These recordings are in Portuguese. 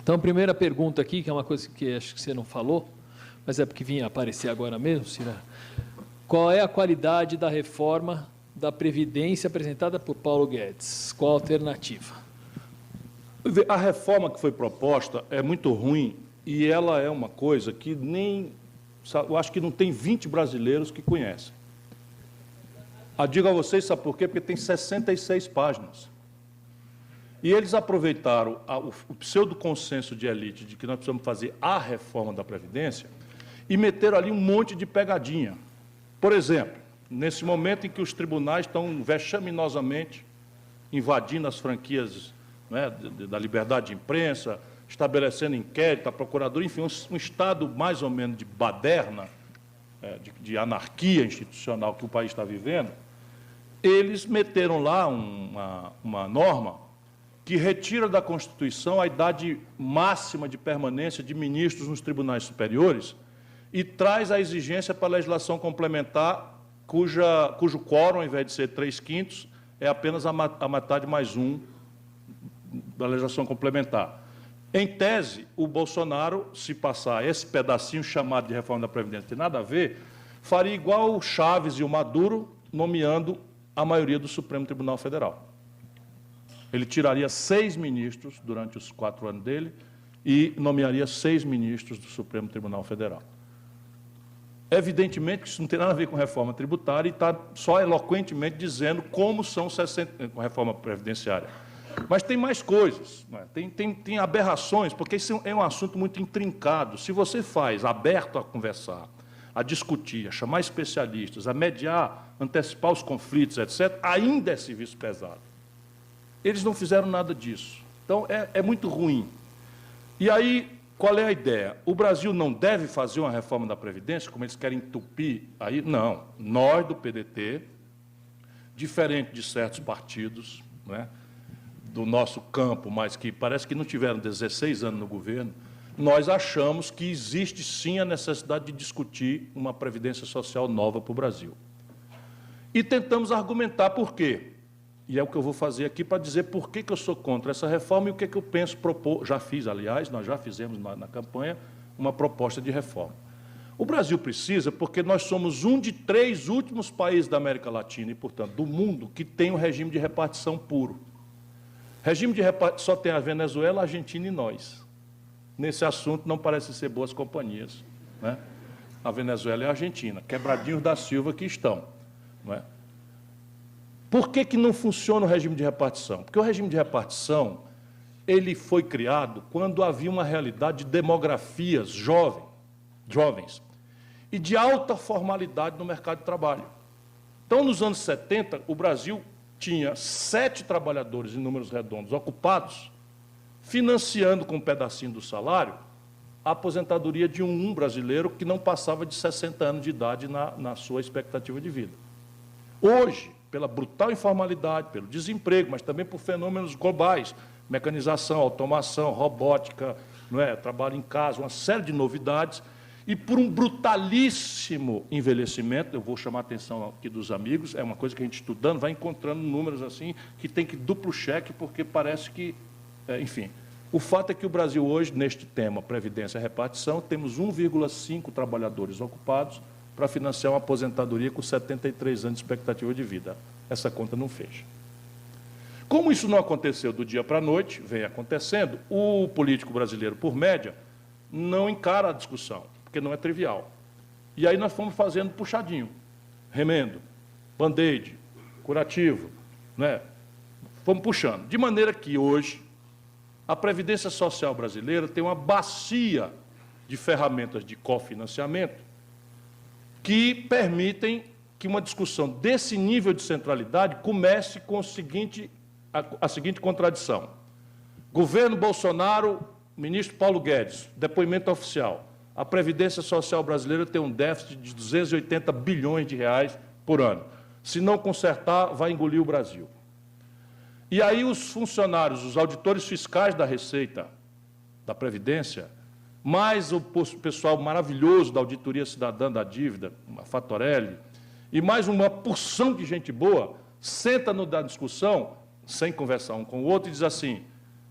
Então, a primeira pergunta aqui, que é uma coisa que acho que você não falou, mas é porque vinha aparecer agora mesmo, Cira. Qual é a qualidade da reforma da Previdência apresentada por Paulo Guedes? Qual a alternativa? A reforma que foi proposta é muito ruim e ela é uma coisa que nem... Eu acho que não tem 20 brasileiros que conhecem. Digo a vocês, sabe por quê? Porque tem 66 páginas. E eles aproveitaram o pseudo-consenso de elite de que nós precisamos fazer a reforma da Previdência e meteram ali um monte de pegadinha. Por exemplo, nesse momento em que os tribunais estão vexaminosamente invadindo as franquias, né, da liberdade de imprensa, estabelecendo inquérito, a procuradoria, enfim, um estado mais ou menos de baderna, de anarquia institucional que o país está vivendo, eles meteram lá uma norma que retira da Constituição a idade máxima de permanência de ministros nos tribunais superiores e traz a exigência para a legislação complementar, cujo quórum, ao invés de ser 3/5, é apenas a metade mais um da legislação complementar. Em tese, o Bolsonaro, se passar esse pedacinho chamado de reforma da Previdência, não tem nada a ver, faria igual o Chaves e o Maduro, nomeando a maioria do Supremo Tribunal Federal. Ele tiraria 6 ministros durante os 4 anos dele e nomearia 6 ministros do Supremo Tribunal Federal. Evidentemente que isso não tem nada a ver com reforma tributária e está só eloquentemente dizendo como são 60 com reforma previdenciária. Mas tem mais coisas, né? Tem aberrações, porque isso é um assunto muito intrincado. Se você faz aberto a conversar, a discutir, a chamar especialistas, a mediar, antecipar os conflitos, etc., ainda é serviço pesado. Eles não fizeram nada disso. Então, é muito ruim. E aí, qual é a ideia? O Brasil não deve fazer uma reforma da Previdência, como eles querem entupir aí? Não. Nós, do PDT, diferente de certos partidos, né, do nosso campo, mas que parece que não tiveram 16 anos no governo, nós achamos que existe, sim, a necessidade de discutir uma Previdência Social nova para o Brasil. E tentamos argumentar por quê. E é o que eu vou fazer aqui para dizer por que eu sou contra essa reforma e o que eu penso propor. Já fiz, aliás, nós já fizemos na campanha uma proposta de reforma. O Brasil precisa, porque nós somos um de 3 últimos países da América Latina e, portanto, do mundo, que tem um regime de repartição puro. Regime de repartição só tem a Venezuela, a Argentina e nós. Nesse assunto não parecem ser boas companhias, né? A Venezuela e a Argentina, quebradinhos da Silva que estão, não é? Por que não funciona o regime de repartição? Porque o regime de repartição ele foi criado quando havia uma realidade de demografias jovens e de alta formalidade no mercado de trabalho. Então, nos anos 70, o Brasil tinha 7 trabalhadores em números redondos ocupados, financiando com um pedacinho do salário a aposentadoria de um brasileiro que não passava de 60 anos de idade na sua expectativa de vida. Hoje, pela brutal informalidade, pelo desemprego, mas também por fenômenos globais, mecanização, automação, robótica, não é? Trabalho em casa, uma série de novidades, e por um brutalíssimo envelhecimento, eu vou chamar a atenção aqui dos amigos, é uma coisa que a gente estudando, vai encontrando números assim, que tem que duplo cheque, porque parece que, enfim. O fato é que o Brasil hoje, neste tema, Previdência e Repartição, temos 1,5 trabalhadores ocupados para financiar uma aposentadoria com 73 anos de expectativa de vida. Essa conta não fecha. Como isso não aconteceu do dia para a noite, vem acontecendo, o político brasileiro, por média, não encara a discussão, porque não é trivial. E aí nós fomos fazendo puxadinho, remendo, band-aid, curativo, né? Fomos puxando. De maneira que hoje a Previdência Social brasileira tem uma bacia de ferramentas de cofinanciamento que permitem que uma discussão desse nível de centralidade comece com a seguinte contradição. Governo Bolsonaro, ministro Paulo Guedes, depoimento oficial. A Previdência Social brasileira tem um déficit de 280 bilhões de reais por ano. Se não consertar, vai engolir o Brasil. E aí os funcionários, os auditores fiscais da Receita, da Previdência, mais o pessoal maravilhoso da Auditoria Cidadã da Dívida, a Fatorelli, e mais uma porção de gente boa, senta na discussão, sem conversar um com o outro, e diz assim,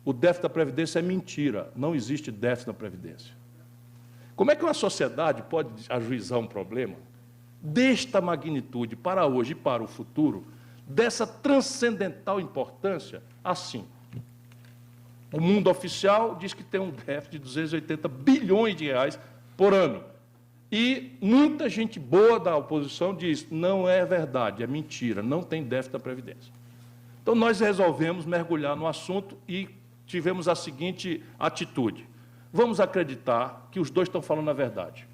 o déficit da Previdência é mentira, não existe déficit na Previdência. Como é que uma sociedade pode ajuizar um problema desta magnitude para hoje e para o futuro, dessa transcendental importância, assim? O mundo oficial diz que tem um déficit de 280 bilhões de reais por ano. E muita gente boa da oposição diz, não é verdade, é mentira, não tem déficit da Previdência. Então, nós resolvemos mergulhar no assunto e tivemos a seguinte atitude. Vamos acreditar que os dois estão falando a verdade.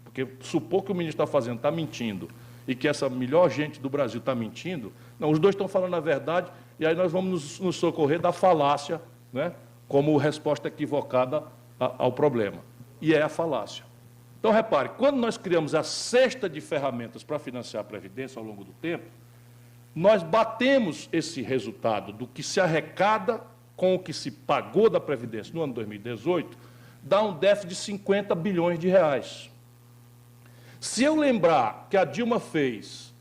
Porque supor que o ministro está fazendo, está mentindo, e que essa melhor gente do Brasil está mentindo, não, os dois estão falando a verdade, e aí nós vamos nos socorrer da falácia, né, como resposta equivocada ao problema. E é a falácia. Então, repare, quando nós criamos a cesta de ferramentas para financiar a Previdência ao longo do tempo, nós batemos esse resultado do que se arrecada com o que se pagou da Previdência no ano 2018, dá um déficit de 50 bilhões de reais. Se eu lembrar que a Dilma fez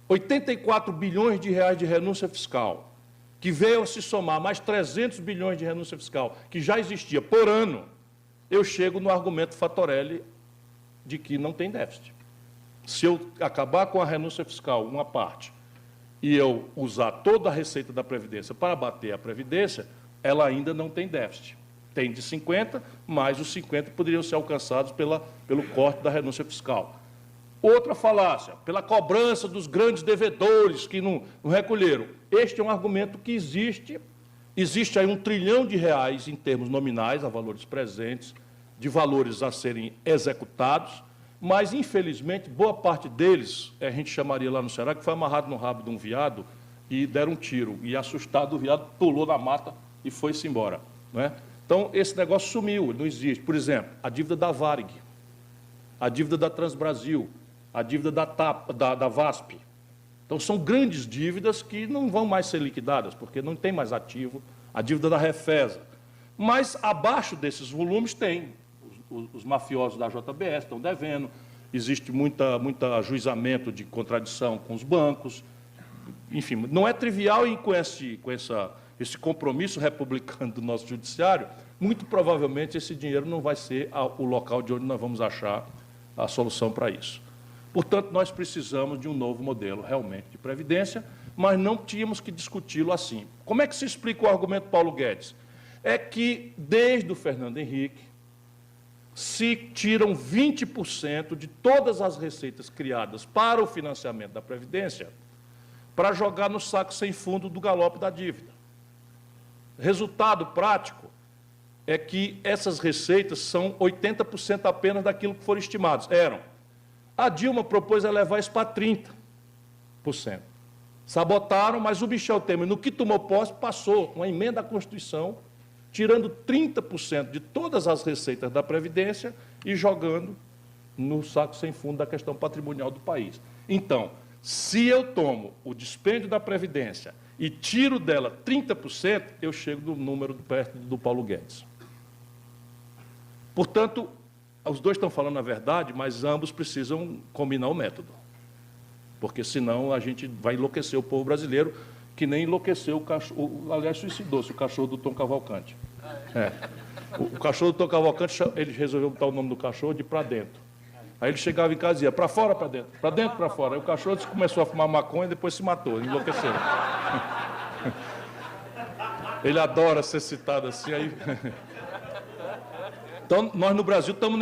84 bilhões de reais de renúncia fiscal, que veio a se somar mais 300 bilhões de renúncia fiscal, que já existia por ano, eu chego no argumento Fatorelli de que não tem déficit. Se eu acabar com a renúncia fiscal, uma parte, e eu usar toda a receita da Previdência para bater a Previdência, ela ainda não tem déficit. Tem de 50, mas os 50 poderiam ser alcançados pelo corte da renúncia fiscal. Outra falácia, pela cobrança dos grandes devedores que não recolheram. Este é um argumento que existe aí R$1 trilhão em termos nominais, a valores presentes, de valores a serem executados, mas, infelizmente, boa parte deles, a gente chamaria lá no Ceará, que foi amarrado no rabo de um veado e deram um tiro. E, assustado, o veado pulou na mata e foi-se embora. Não é? Então, esse negócio sumiu, não existe. Por exemplo, a dívida da Varig, a dívida da Transbrasil, a dívida da VASP. Então, são grandes dívidas que não vão mais ser liquidadas, porque não tem mais ativo, a dívida da Refesa. Mas, abaixo desses volumes, tem. Os mafiosos da JBS estão devendo, existe muito ajuizamento de contradição com os bancos. Enfim, não é trivial e com esse compromisso republicano do nosso judiciário, muito provavelmente esse dinheiro não vai ser o local de onde nós vamos achar a solução para isso. Portanto, nós precisamos de um novo modelo realmente de previdência, mas não tínhamos que discuti-lo assim. Como é que se explica o argumento Paulo Guedes? É que, desde o Fernando Henrique, se tiram 20% de todas as receitas criadas para o financiamento da Previdência para jogar no saco sem fundo do galope da dívida. Resultado prático é que essas receitas são 80% apenas daquilo que foram estimados. A Dilma propôs elevar isso para 30%. Sabotaram, mas o Michel Temer, no que tomou posse, passou uma emenda à Constituição tirando 30% de todas as receitas da Previdência e jogando no saco sem fundo da questão patrimonial do país. Então, se eu tomo o dispêndio da Previdência e tiro dela 30%, eu chego no número perto do Paulo Guedes. Portanto, os dois estão falando a verdade, mas ambos precisam combinar o método. Porque, senão, a gente vai enlouquecer o povo brasileiro, que nem enlouqueceu o cachorro, aliás, suicidou-se o cachorro do Tom Cavalcante. O cachorro do Tom Cavalcante, ele resolveu botar o nome do cachorro de para dentro. Aí ele chegava em casa e dizia, para fora, para dentro, para fora. Aí o cachorro começou a fumar maconha e depois se matou, enlouqueceu. Ele adora ser citado assim, aí... Então, nós no Brasil estamos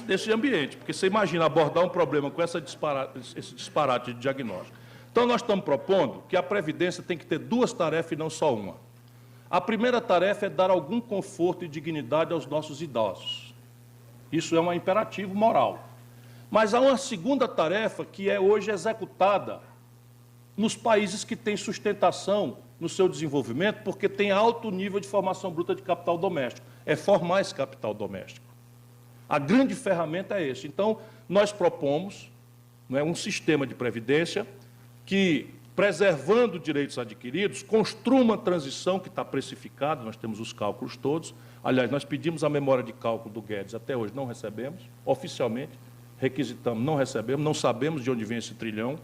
nesse ambiente, porque você imagina abordar um problema com esse disparate de diagnóstico. Então, nós estamos propondo que a Previdência tem que ter duas tarefas e não só uma. A primeira tarefa é dar algum conforto e dignidade aos nossos idosos. Isso é um imperativo moral. Mas há uma segunda tarefa que é hoje executada nos países que têm sustentação no seu desenvolvimento, porque tem alto nível de formação bruta de capital doméstico. É formar esse capital doméstico. A grande ferramenta é esse. Então, nós propomos, um sistema de previdência que, preservando direitos adquiridos, construa uma transição que está precificada, nós temos os cálculos todos. Aliás, nós pedimos a memória de cálculo do Guedes, até hoje não recebemos, oficialmente, requisitamos, não recebemos, não sabemos de onde vem esse trilhão,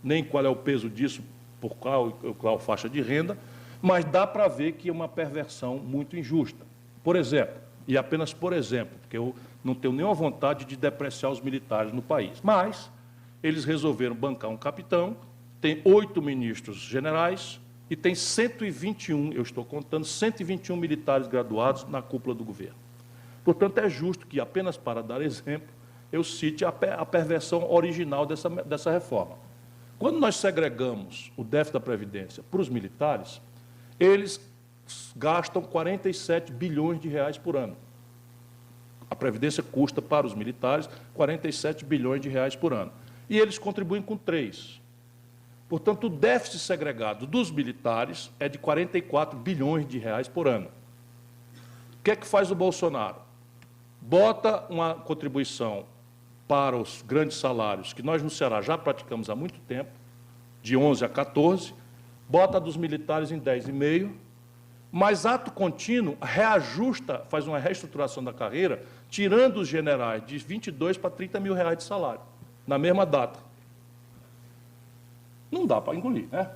nem qual é o peso disso, por qual faixa de renda, Mas dá para ver que é uma perversão muito injusta. Por exemplo, e apenas por exemplo, porque eu não tenho nenhuma vontade de depreciar os militares no país, mas eles resolveram bancar um capitão, tem 8 ministros generais e tem 121, eu estou contando, 121 militares graduados na cúpula do governo. Portanto, é justo que, apenas para dar exemplo, eu cite a perversão original dessa reforma. Quando nós segregamos o déficit da Previdência para os militares, eles gastam 47 bilhões de reais por ano. A Previdência custa para os militares 47 bilhões de reais por ano. E eles contribuem com 3. Portanto, o déficit segregado dos militares é de 44 bilhões de reais por ano. O que é que faz o Bolsonaro? Bota uma contribuição para os grandes salários, que nós no Ceará já praticamos há muito tempo, de 11 a 14, bota a dos militares em 10,5, mas ato contínuo reajusta, faz uma reestruturação da carreira, tirando os generais de 22 para 30 mil reais de salário, na mesma data. Não dá para engolir, né?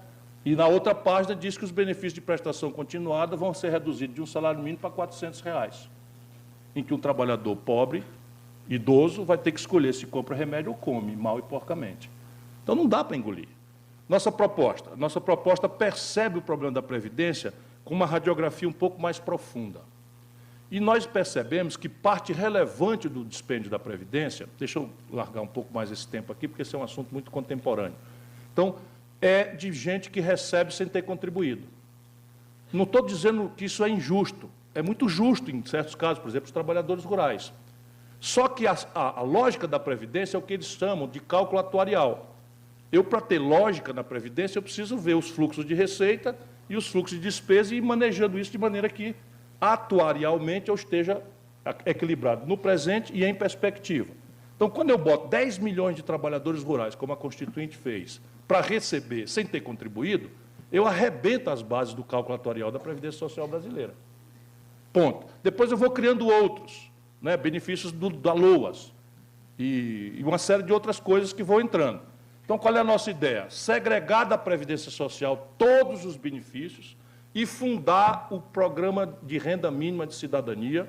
E na outra página diz que os benefícios de prestação continuada vão ser reduzidos de um salário mínimo para 400 reais, em que um trabalhador pobre, idoso, vai ter que escolher se compra remédio ou come, mal e porcamente. Então não dá para engolir. Nossa proposta percebe o problema da Previdência com uma radiografia um pouco mais profunda. E nós percebemos que parte relevante do dispêndio da Previdência, deixa eu largar um pouco mais esse tempo aqui, porque esse é um assunto muito contemporâneo. Então, é de gente que recebe sem ter contribuído. Não estou dizendo que isso é injusto, é muito justo em certos casos, por exemplo, os trabalhadores rurais. Só que a lógica da Previdência é o que eles chamam de cálculo atuarial. Eu, para ter lógica na Previdência, eu preciso ver os fluxos de receita e os fluxos de despesa e ir manejando isso de maneira que, atuarialmente, eu esteja equilibrado no presente e em perspectiva. Então, quando eu boto 10 milhões de trabalhadores rurais, como a Constituinte fez, para receber sem ter contribuído, eu arrebento as bases do cálculo atuarial da Previdência Social brasileira. Ponto. Depois eu vou criando outros, né, benefícios da LOAS e uma série de outras coisas que vão entrando. Então, qual é a nossa ideia? Segregar da Previdência Social todos os benefícios e fundar o Programa de Renda Mínima de Cidadania,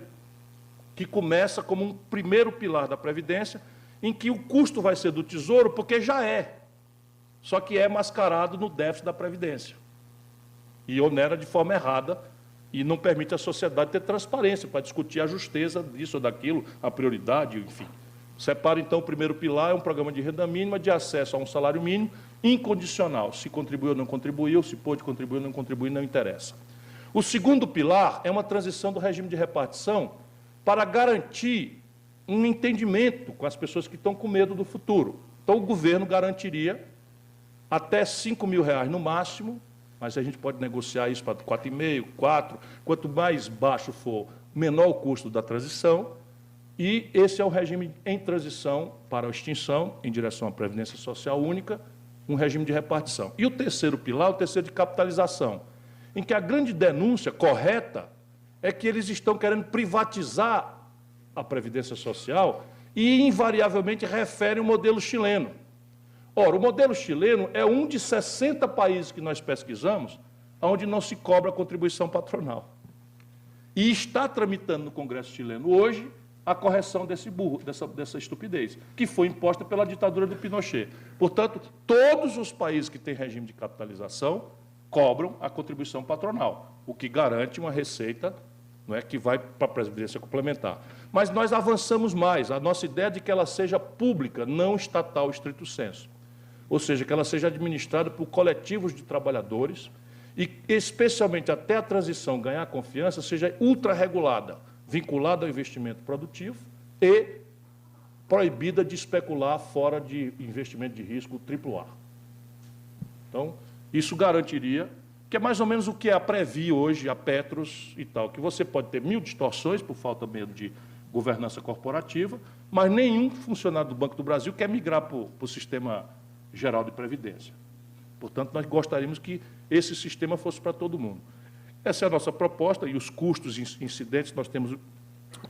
que começa como um primeiro pilar da Previdência, em que o custo vai ser do Tesouro, porque já é, só que é mascarado no déficit da Previdência. E onera de forma errada e não permite à sociedade ter transparência para discutir a justeza disso ou daquilo, a prioridade, enfim. Separa, então, o primeiro pilar, é um programa de renda mínima de acesso a um salário mínimo incondicional. Se contribuiu ou não contribuiu, se pôde contribuir ou não contribuir, não interessa. O segundo pilar é uma transição do regime de repartição para garantir um entendimento com as pessoas que estão com medo do futuro. Então, o governo garantiria até R$5.000 no máximo, mas a gente pode negociar isso para 4,5, 4. Quanto mais baixo for, menor o custo da transição. E esse é o regime em transição para a extinção, em direção à Previdência Social Única, um regime de repartição. E o terceiro pilar, o terceiro de capitalização, em que a grande denúncia correta é que eles estão querendo privatizar a Previdência Social e, invariavelmente, referem o modelo chileno. Ora, o modelo chileno é um de 60 países que nós pesquisamos onde não se cobra a contribuição patronal. E está tramitando no Congresso chileno hoje a correção dessa estupidez, que foi imposta pela ditadura do Pinochet. Portanto, todos os países que têm regime de capitalização cobram a contribuição patronal, o que garante uma receita, não é, que vai para a Previdência complementar. Mas nós avançamos mais, a nossa ideia é de que ela seja pública, não estatal estrito sensu. Ou seja, que ela seja administrada por coletivos de trabalhadores e, especialmente até a transição ganhar confiança, seja ultra-regulada, vinculada ao investimento produtivo e proibida de especular fora de investimento de risco AAA. Então, isso garantiria, que é mais ou menos o que é a Previ hoje, a Petros e tal, que você pode ter 1000 distorções por falta mesmo de governança corporativa, mas nenhum funcionário do Banco do Brasil quer migrar para o sistema geral de previdência. Portanto, nós gostaríamos que esse sistema fosse para todo mundo. Essa é a nossa proposta, e os custos incidentes, nós temos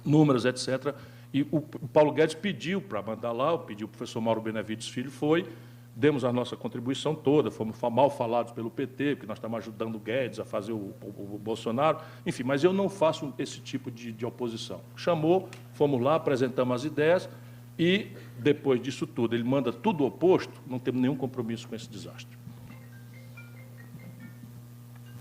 números, etc. E o Paulo Guedes pediu para mandar lá, pediu o professor Mauro Benevides Filho, foi, demos a nossa contribuição toda, fomos mal falados pelo PT, porque nós estamos ajudando o Guedes a fazer o Bolsonaro, enfim, mas eu não faço esse tipo de oposição. Chamou, fomos lá, apresentamos as ideias e, depois disso tudo, ele manda tudo oposto, não temos nenhum compromisso com esse desastre.